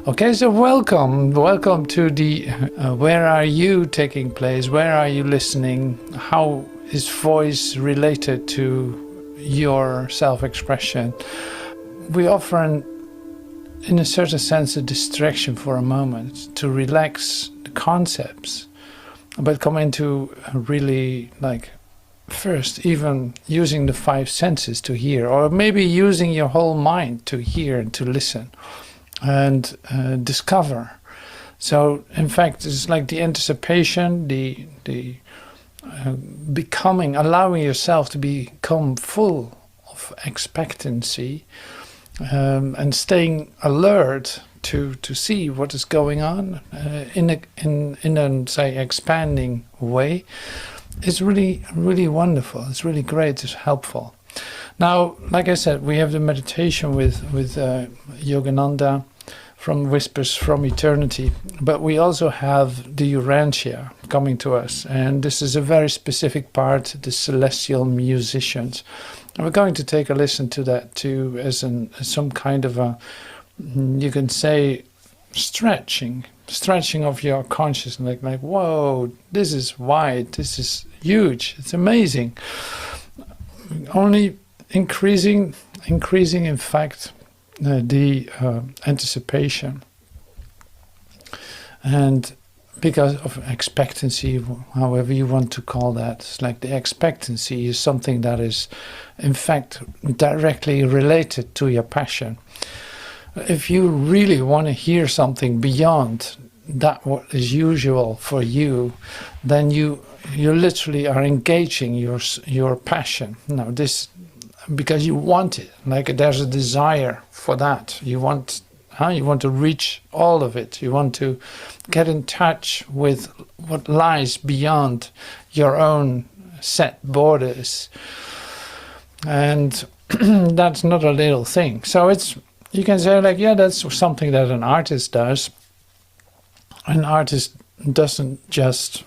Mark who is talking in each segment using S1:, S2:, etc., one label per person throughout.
S1: Okay, so welcome to the where are you taking place? Where are you listening? How is voice related to your self-expression? We offer, in a certain sense, a distraction for a moment to relax the concepts, but come into really first even using the five senses to hear, or maybe using your whole mind to hear and to listen and discover. So in fact, it's like the anticipation, the becoming, allowing yourself to become full of expectancy, and staying alert to see what is going on in a say expanding way. It's really wonderful. It's really great. It's helpful. Now, like I said, we have the meditation with Yogananda from Whispers from Eternity, but we also have the Urantia coming to us, and this is a very specific part, the celestial musicians. And we're going to take a listen to that too, as some kind of a, you can say, stretching of your consciousness, like whoa, this is wide, this is huge, it's amazing. Only increasing in fact the anticipation, and because of expectancy, however you want to call that, it's like the expectancy is something that is in fact directly related to your passion. If you really want to hear something beyond that what is usual for you, then you literally are engaging your passion. Now this, because you want it, like there's a desire for that. You want to reach all of it. You want to get in touch with what lies beyond your own set borders, and that's not a little thing. So you can say like, yeah, that's something that an artist does. An artist doesn't just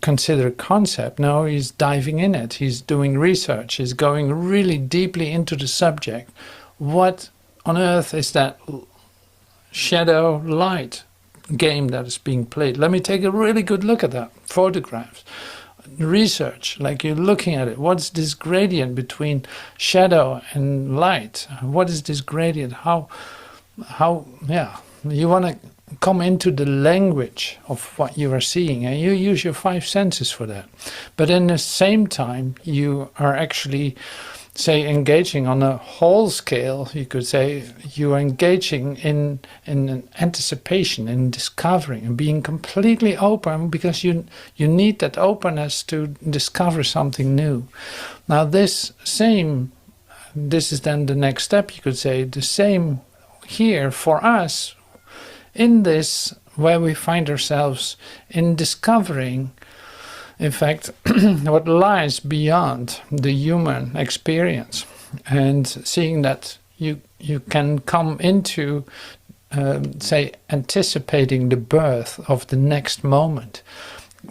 S1: consider concept. No, he's diving in it. He's doing research. He's going really deeply into the subject. What on earth is that shadow light game that is being played? Let me take a really good look at that. Photographs, research, like you're looking at it. What's this gradient between shadow and light? What is this gradient? How yeah, you want to come into the language of what you are seeing, and you use your five senses for that. But in the same time, you are actually, say, engaging on a whole scale. You could say you are engaging in an anticipation, in discovering, and being completely open, because you need that openness to discover something new. Now this is then the next step. You could say the same here for us, in this, where we find ourselves in discovering, in fact, what lies beyond the human experience, and seeing that you can come into, say, anticipating the birth of the next moment,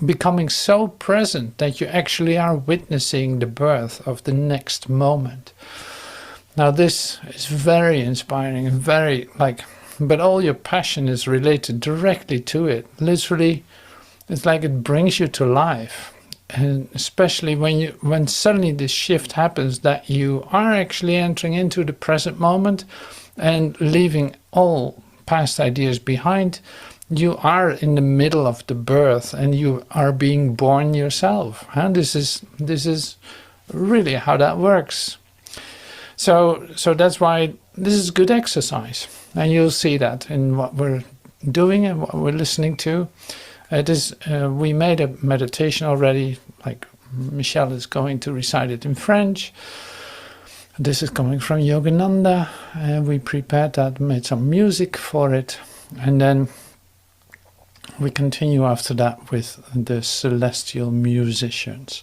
S1: becoming so present that you actually are witnessing the birth of the next moment. Now this is very inspiring and very but all your passion is related directly to it. Literally, it's like it brings you to life. And especially when suddenly this shift happens, that you are actually entering into the present moment and leaving all past ideas behind. You are in the middle of the birth, and you are being born yourself. And this is really how that works. So that's why this is good exercise. And you'll see that in what we're doing and what we're listening to. It is, we made a meditation already, like Michelle is going to recite it in French. This is coming from Yogananda, and we prepared that, made some music for it, and then we continue after that with the celestial musicians.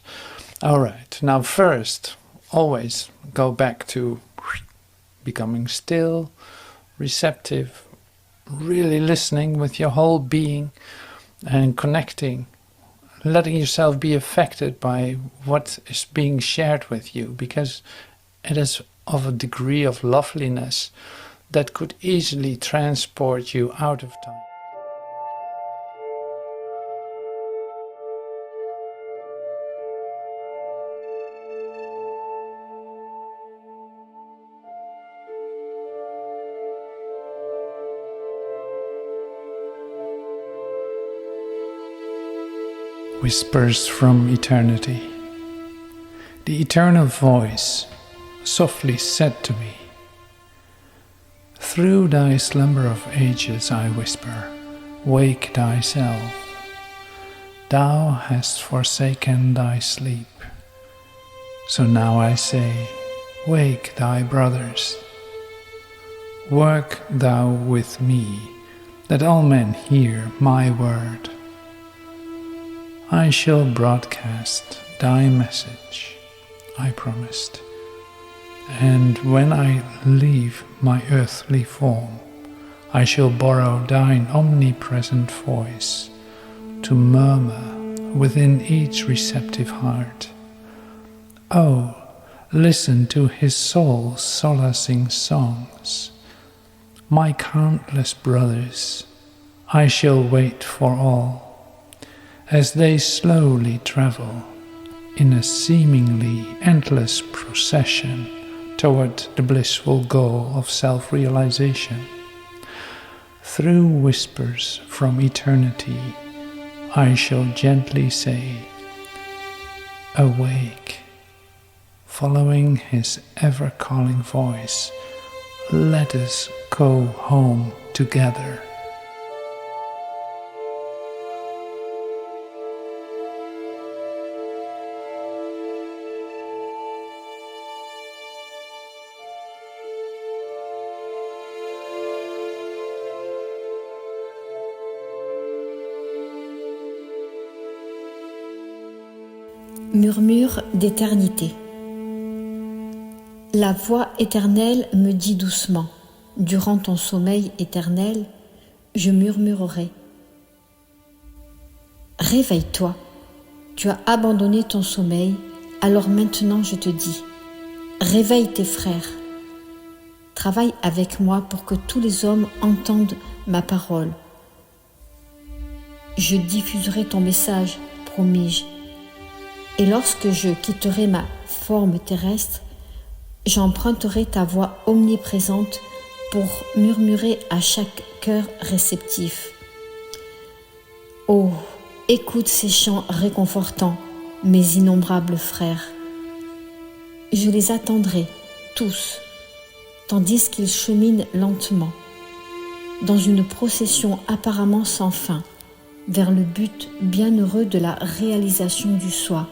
S1: All right, now first, always go back to becoming still, receptive, really listening with your whole being and connecting, letting yourself be affected by what is being shared with you, because it is of a degree of loveliness that could easily transport you out of time. Whispers from eternity. The eternal voice softly said to me, "Through thy slumber of ages I whisper, wake thyself. Thou hast forsaken thy sleep. So now I say, wake thy brothers. Work thou with me, that all men hear my word. I shall broadcast thy message, I promised, and when I leave my earthly form, I shall borrow thine omnipresent voice to murmur within each receptive heart. Oh, listen to his soul's solacing songs. My countless brothers, I shall wait for all, as they slowly travel in a seemingly endless procession toward the blissful goal of self-realization. Through whispers from eternity, I shall gently say, awake. Following his ever-calling voice, let us go home together.
S2: Murmure d'éternité. La voix éternelle me dit doucement, durant ton sommeil éternel, je murmurerai. Réveille-toi, tu as abandonné ton sommeil, alors maintenant je te dis, réveille tes frères. Travaille avec moi pour que tous les hommes entendent ma parole. Je diffuserai ton message, promis-je. Et lorsque je quitterai ma forme terrestre, j'emprunterai ta voix omniprésente pour murmurer à chaque cœur réceptif. Oh, écoute ces chants réconfortants, mes innombrables frères. Je les attendrai, tous, tandis qu'ils cheminent lentement, dans une procession apparemment sans fin, vers le but bienheureux de la réalisation du soi,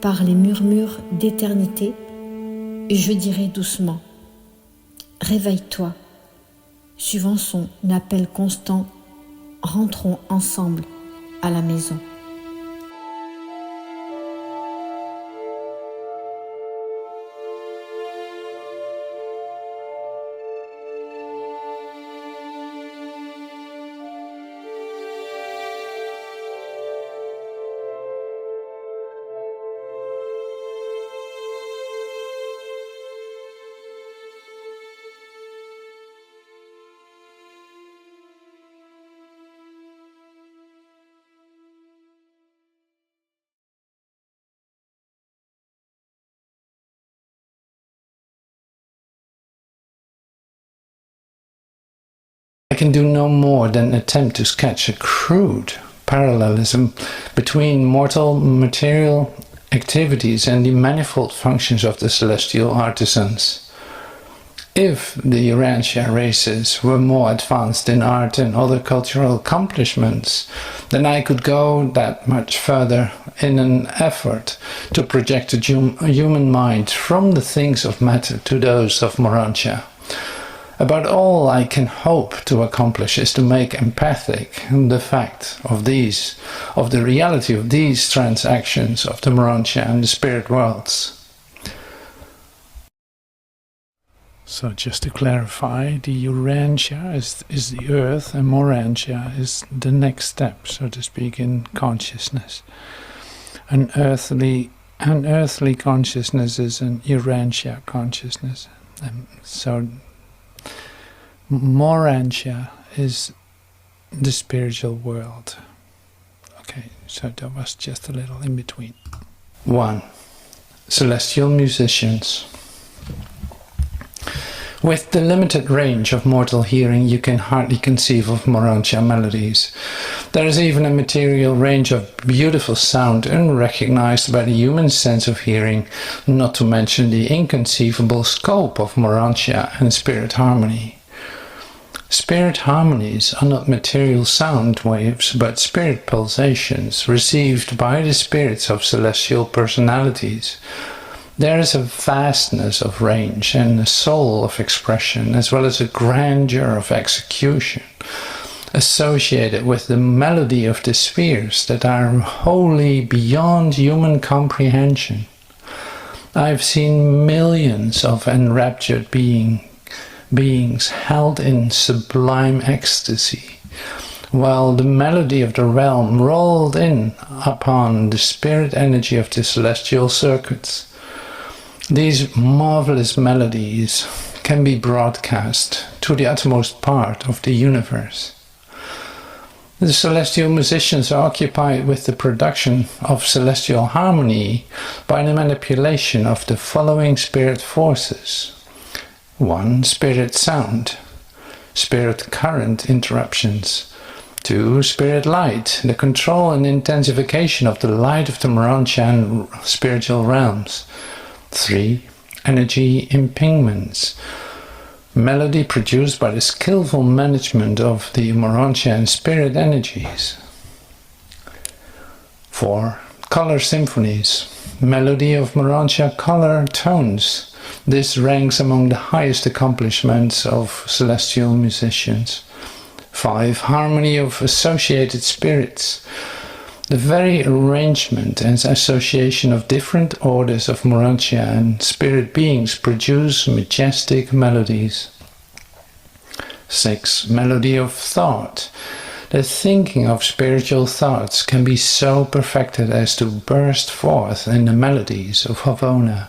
S2: par les murmures d'éternité, et je dirai doucement, réveille-toi, suivant son appel constant, rentrons ensemble à la maison.
S1: I can do no more than attempt to sketch a crude parallelism between mortal material activities and the manifold functions of the celestial artisans. If the Urantia races were more advanced in art and other cultural accomplishments, then I could go that much further in an effort to project a human mind from the things of matter to those of Morantia. About all I can hope to accomplish is to make empathic the fact of the reality of these transactions of the Morantia and the spirit worlds. So just to clarify, the Urantia is the earth and Morantia is the next step, so to speak, in consciousness. An earthly consciousness is an Urantia consciousness. So Morantia is the spiritual world. Okay, so that was just a little in between. 1. Celestial musicians. With the limited range of mortal hearing, you can hardly conceive of Morantia melodies. There is even a material range of beautiful sound unrecognized by the human sense of hearing, not to mention the inconceivable scope of Morantia and spirit harmony. Spirit harmonies are not material sound waves, but spirit pulsations received by the spirits of celestial personalities. There is a vastness of range and a soul of expression, as well as a grandeur of execution, associated with the melody of the spheres that are wholly beyond human comprehension. I have seen millions of enraptured beings held in sublime ecstasy, while the melody of the realm rolled in upon the spirit energy of the celestial circuits. These marvelous melodies can be broadcast to the utmost part of the universe. The celestial musicians are occupied with the production of celestial harmony by the manipulation of the following spirit forces. 1. Spirit sound. Spirit current interruptions. 2. Spirit light, the control and intensification of the light of the Morantian spiritual realms. 3. Energy impingements. Melody produced by the skillful management of the Morantian spirit energies. 4. Color symphonies. Melody of Morantia color tones. This ranks among the highest accomplishments of celestial musicians. 5. Harmony of associated spirits. The very arrangement and association of different orders of Morantia and spirit beings produce majestic melodies. 6. Melody of thought. The thinking of spiritual thoughts can be so perfected as to burst forth in the melodies of Havona.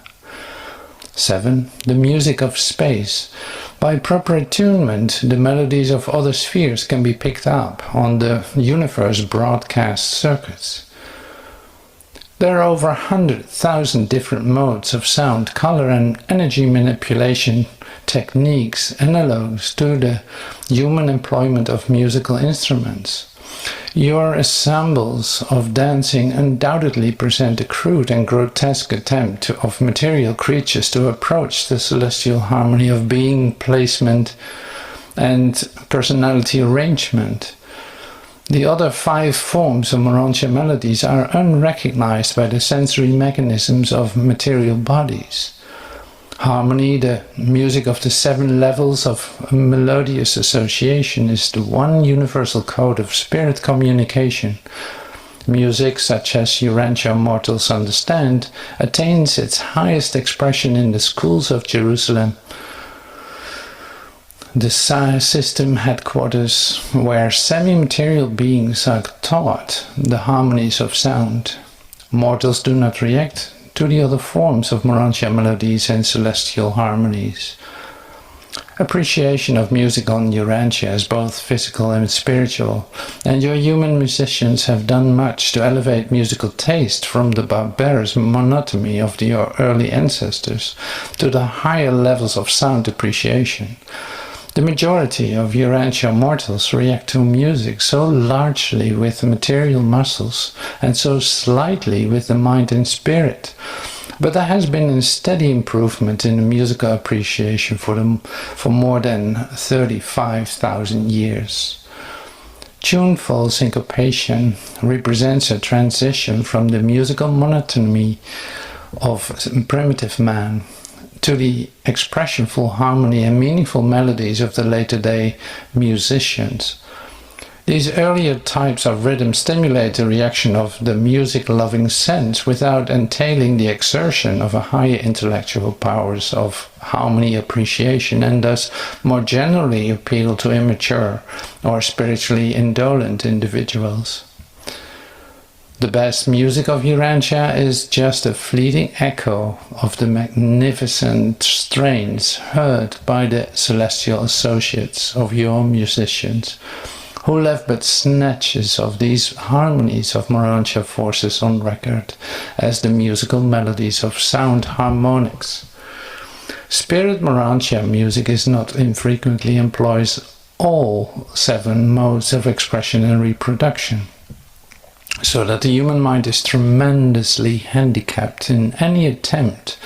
S1: 7. The music of space. By proper attunement, the melodies of other spheres can be picked up on the universe broadcast circuits. There are over 100,000 different modes of sound, color and energy manipulation techniques analogues to the human employment of musical instruments. Your ensembles of dancing undoubtedly present a crude and grotesque attempt of material creatures to approach the celestial harmony of being, placement, and personality arrangement. The other 5 forms of Morantia melodies are unrecognized by the sensory mechanisms of material bodies. Harmony, the music of the 7 levels of melodious association, is the one universal code of spirit communication. Music, such as Urantia mortals understand, attains its highest expression in the schools of Jerusalem, the system headquarters where semi-material beings are taught the harmonies of sound. Mortals do not react to the other forms of Morantia melodies and celestial harmonies. Appreciation of music on Urantia is both physical and spiritual, and your human musicians have done much to elevate musical taste from the barbarous monotony of your early ancestors to the higher levels of sound appreciation. The majority of Urantia mortals react to music so largely with material muscles and so slightly with the mind and spirit. But there has been a steady improvement in the musical appreciation for more than 35,000 years. Tuneful syncopation represents a transition from the musical monotony of primitive man to the expressionful harmony and meaningful melodies of the later-day musicians. These earlier types of rhythm stimulate the reaction of the music-loving sense without entailing the exertion of a higher intellectual powers of harmony appreciation, and thus more generally appeal to immature or spiritually indolent individuals. The best music of Urantia is just a fleeting echo of the magnificent strains heard by the celestial associates of your musicians, who left but snatches of these harmonies of Morantia forces on record as the musical melodies of sound harmonics. Spirit Morantia music is not infrequently employs all 7 modes of expression and reproduction, so that the human mind is tremendously handicapped in any attempt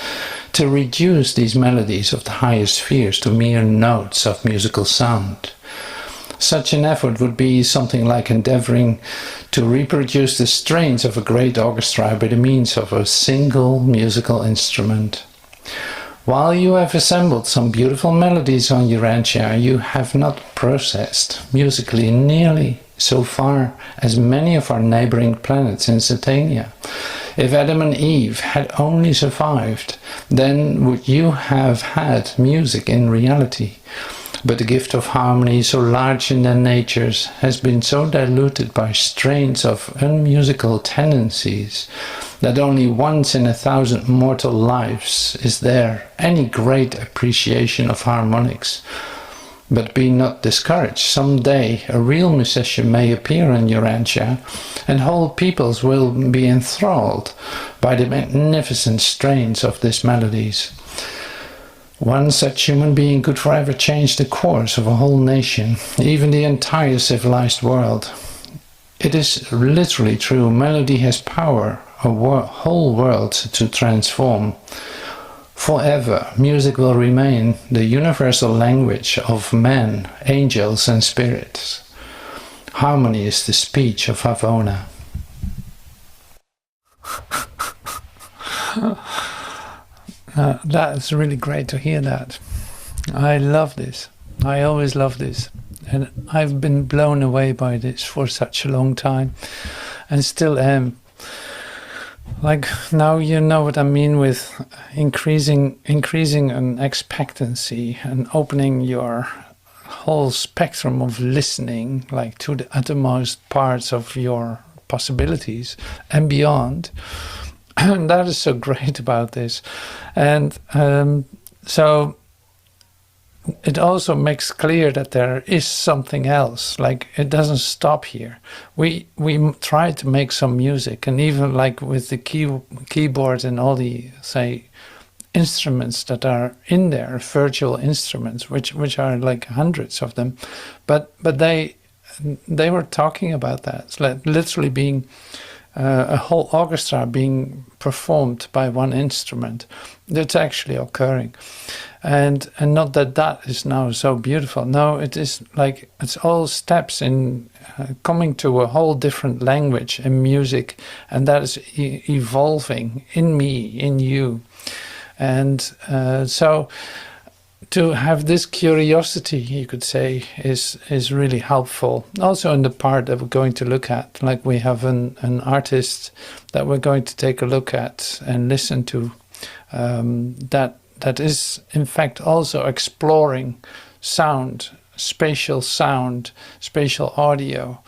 S1: to reduce these melodies of the higher spheres to mere notes of musical sound. Such an effort would be something like endeavoring to reproduce the strains of a great orchestra by the means of a single musical instrument. While you have assembled some beautiful melodies on Urantia, you have not processed musically nearly so far as many of our neighboring planets in Satania. If Adam and Eve had only survived, then would you have had music in reality. But the gift of harmony, so large in their natures, has been so diluted by strains of unmusical tendencies that only once in 1,000 mortal lives is there any great appreciation of harmonics. But be not discouraged. Some day a real musician may appear in Urantia, and whole peoples will be enthralled by the magnificent strains of these melodies. One such human being could forever change the course of a whole nation, even the entire civilized world. It is literally true, melody has power a whole world to transform. Forever, music will remain the universal language of men, angels and spirits. Harmony is the speech of Havona. That's really great to hear that. I love this. I always love this. And I've been blown away by this for such a long time and still am. Like, now you know what I mean with increasing an expectancy and opening your whole spectrum of listening, like to the uttermost parts of your possibilities and beyond. And that is so great about this. And so it also makes clear that there is something else. Like, it doesn't stop here. We try to make some music, and even like with the keyboard and all the, say, instruments that are in there, virtual instruments, which are like hundreds of them, but they were talking about that. It's like literally being a whole orchestra being performed by one instrument. That's actually occurring. And not that is now so beautiful. No, it is like, it's all steps in coming to a whole different language and music, and that is evolving in me, in you. And so to have this curiosity, you could say, is really helpful. Also in the part that we're going to look at, like we have an artist that we're going to take a look at and listen to, that is in fact also exploring sound, spatial audio,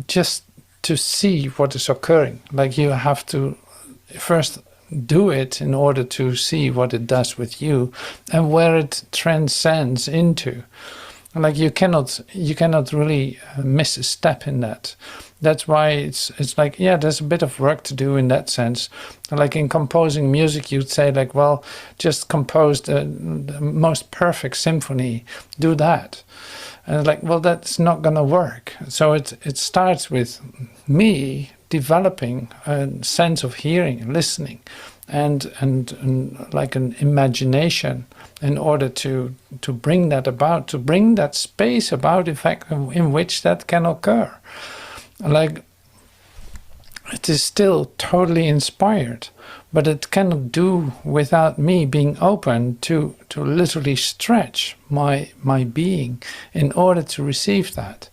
S1: just to see what is occurring. Like, you have to first do it in order to see what it does with you and where it transcends into. Like, you cannot really miss a step in that. That's why it's like, yeah, there's a bit of work to do in that sense. Like in composing music, you'd say like, well, just compose the most perfect symphony, do that. And like, well, that's not gonna work. So it starts with me developing a sense of hearing and listening and like an imagination in order to bring that about, to bring that space about, in fact, in which that can occur. Like, it is still totally inspired, but it cannot do without me being open to literally stretch my being in order to receive that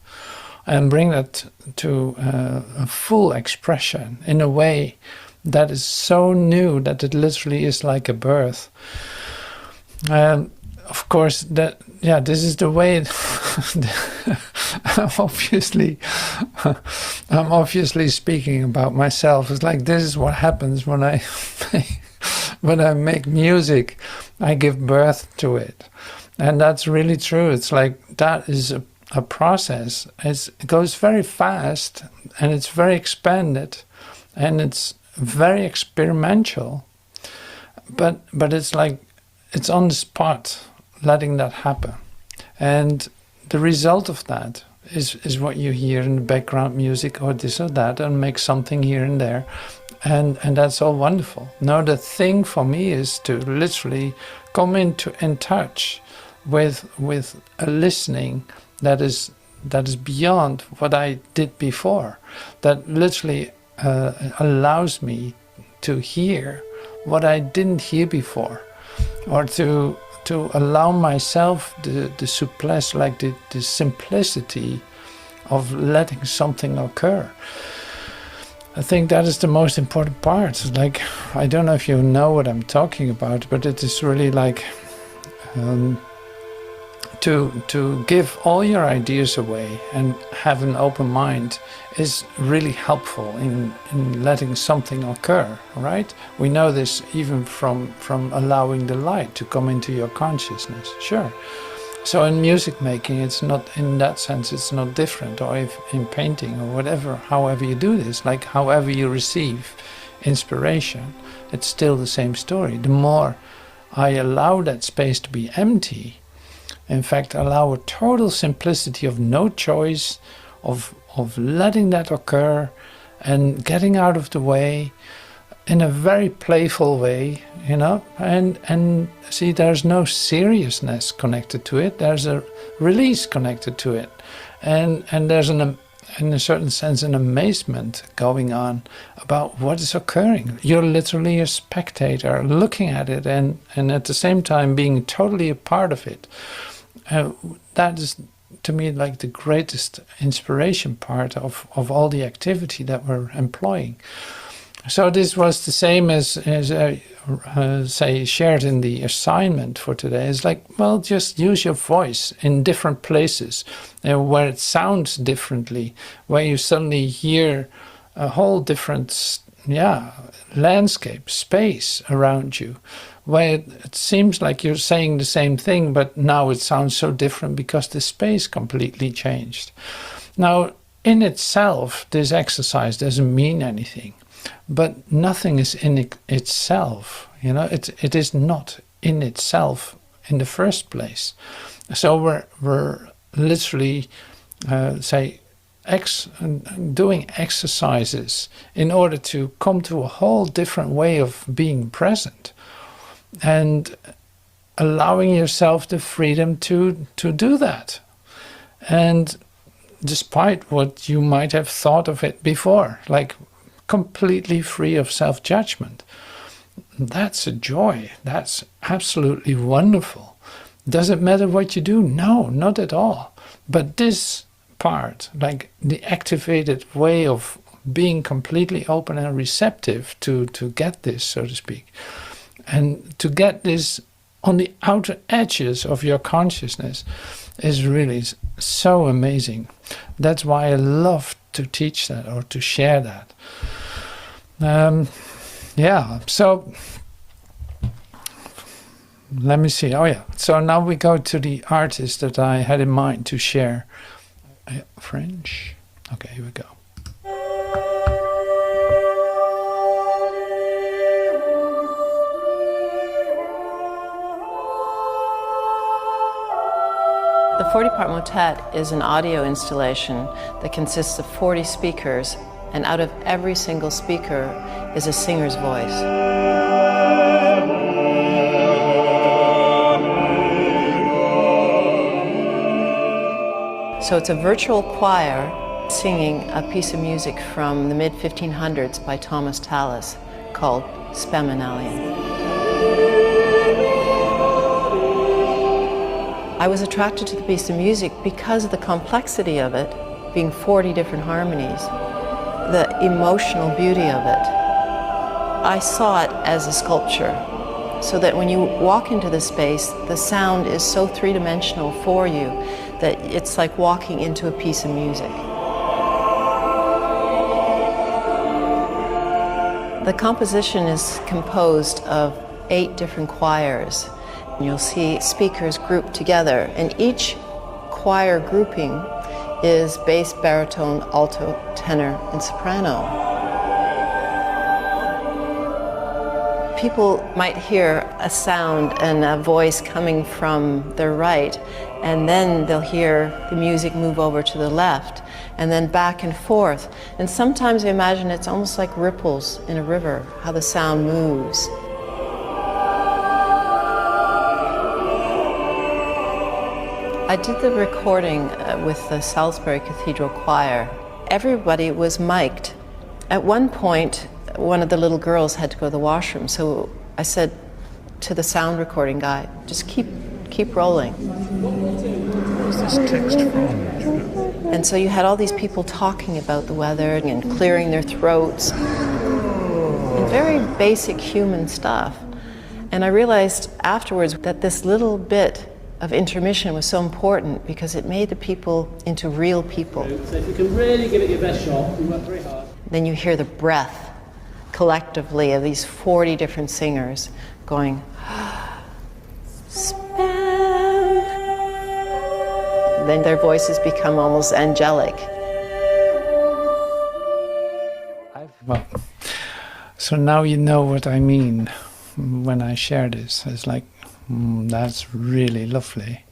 S1: and bring that to a full expression in a way that is so new that it literally is like a birth. Of course, this is the way I'm obviously speaking about myself. It's like, this is what happens when I when I make music. I give birth to it, and that's really true. It's like, that is a process. It goes very fast, and it's very expanded, and it's very experimental. But it's like, it's on the spot, letting that happen. And the result of that is what you hear in the background music, or this or that, and make something here and there. And that's all wonderful. Now, the thing for me is to literally come in touch with a listening that is beyond what I did before, that literally allows me to hear what I didn't hear before, or to allow myself the souplesse, like the simplicity of letting something occur. I think that is the most important part. Like, I don't know if you know what I'm talking about, but it is really like to give all your ideas away and have an open mind is really helpful in letting something occur, right? We know this even from allowing the light to come into your consciousness, sure. So in music making, it's not, in that sense, it's not different, or if in painting or whatever, however you do this, like however you receive inspiration, it's still the same story. The more I allow that space to be empty, in fact, allow a total simplicity of no choice, of letting that occur and getting out of the way in a very playful way, you know, and see, there's no seriousness connected to it. There's a release connected to it, and there's in a certain sense an amazement going on about what is occurring. You're literally a spectator looking at it, and at the same time being totally a part of it. That is, to me, like the greatest inspiration part of all the activity that we're employing. So this was the same as say, shared in the assignment for today. It's like, well, just use your voice in different places where it sounds differently, where you suddenly hear a whole different landscape, space around you, where it seems like you're saying the same thing, but now it sounds so different because the space completely changed. Now, in itself, this exercise doesn't mean anything, but nothing is in itself. You know, it is not in itself in the first place. So we're literally doing exercises in order to come to a whole different way of being present, and allowing yourself the freedom to do that. And despite what you might have thought of it before, like completely free of self-judgment, that's a joy. That's absolutely wonderful. Does it matter what you do? No, not at all. But this part, like the activated way of being completely open and receptive to get this, so to speak, and to get this on the outer edges of your consciousness, is really so amazing. That's why I love to teach that or to share that. So let me see. So now we go to the artist that I had in mind to share. French? Okay, here we go.
S3: The 40-part motet is an audio installation that consists of 40 speakers, and out of every single speaker is a singer's voice. So it's a virtual choir singing a piece of music from the mid-1500s by Thomas Tallis called Spaminalian. I was attracted to the piece of music because of the complexity of it, being 40 different harmonies, the emotional beauty of it. I saw it as a sculpture, so that when you walk into the space, the sound is so three-dimensional for you that it's like walking into a piece of music. The composition is composed of 8 different choirs. You'll see speakers grouped together, and each choir grouping is bass, baritone, alto, tenor, and soprano. People might hear a sound and a voice coming from their right, and then they'll hear the music move over to the left, and then back and forth. And sometimes I imagine it's almost like ripples in a river, how the sound moves. I did the recording with the Salisbury Cathedral Choir. Everybody was mic'd. At one point, one of the little girls had to go to the washroom, so I said to the sound recording guy, just keep rolling.
S1: Where's this text from?
S3: And so you had all these people talking about the weather and clearing their throats. And very basic human stuff. And I realized afterwards that this little bit of intermission was so important because it made the people into real people.
S4: So if you can really give it your best shot, you work very hard.
S3: Then you hear the breath collectively of these 40 different singers going, spam. Then their voices become almost angelic.
S1: Well, so now you know what I mean when I share this. It's like, that's really lovely.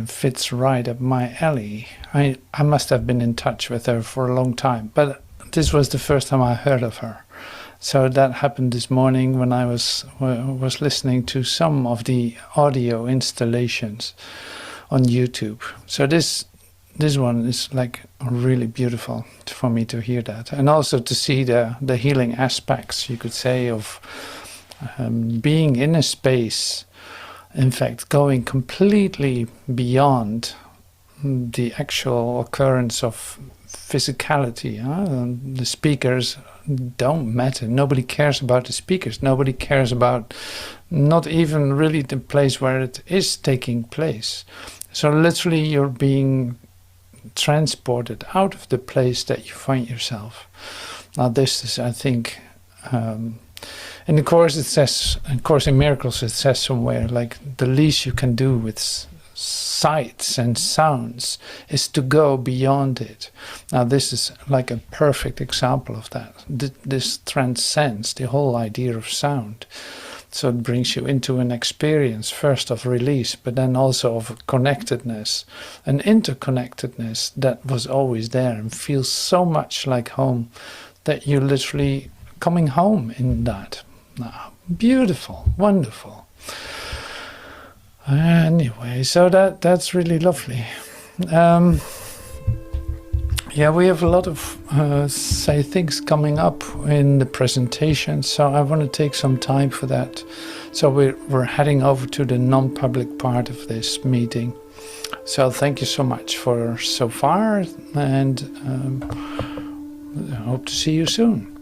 S1: Fits right up my alley. I must have been in touch with her for a long time, but this was the first time I heard of her. So that happened this morning when I was listening to some of the audio installations on YouTube. So this one is like really beautiful for me to hear that, and also to see the healing aspects, you could say, of being in a space, in fact going completely beyond the actual occurrence of physicality. The speakers don't matter. Nobody cares about the speakers. Nobody cares about, not even really the place where it is taking place. So literally you're being transported out of the place that you find yourself. Now this is, I think, in the Course it says, in Course in Miracles it says somewhere, like the least you can do with sights and sounds is to go beyond it. Now this is like a perfect example of that. This transcends the whole idea of sound. So it brings you into an experience first of release, but then also of connectedness, an interconnectedness that was always there and feels so much like home that you're literally coming home in that. Beautiful, wonderful. Anyway, so that's really lovely. Yeah, we have a lot of things coming up in the presentation, so I want to take some time for that. So we're heading over to the non-public part of this meeting. So thank you so much for so far, and I hope to see you soon.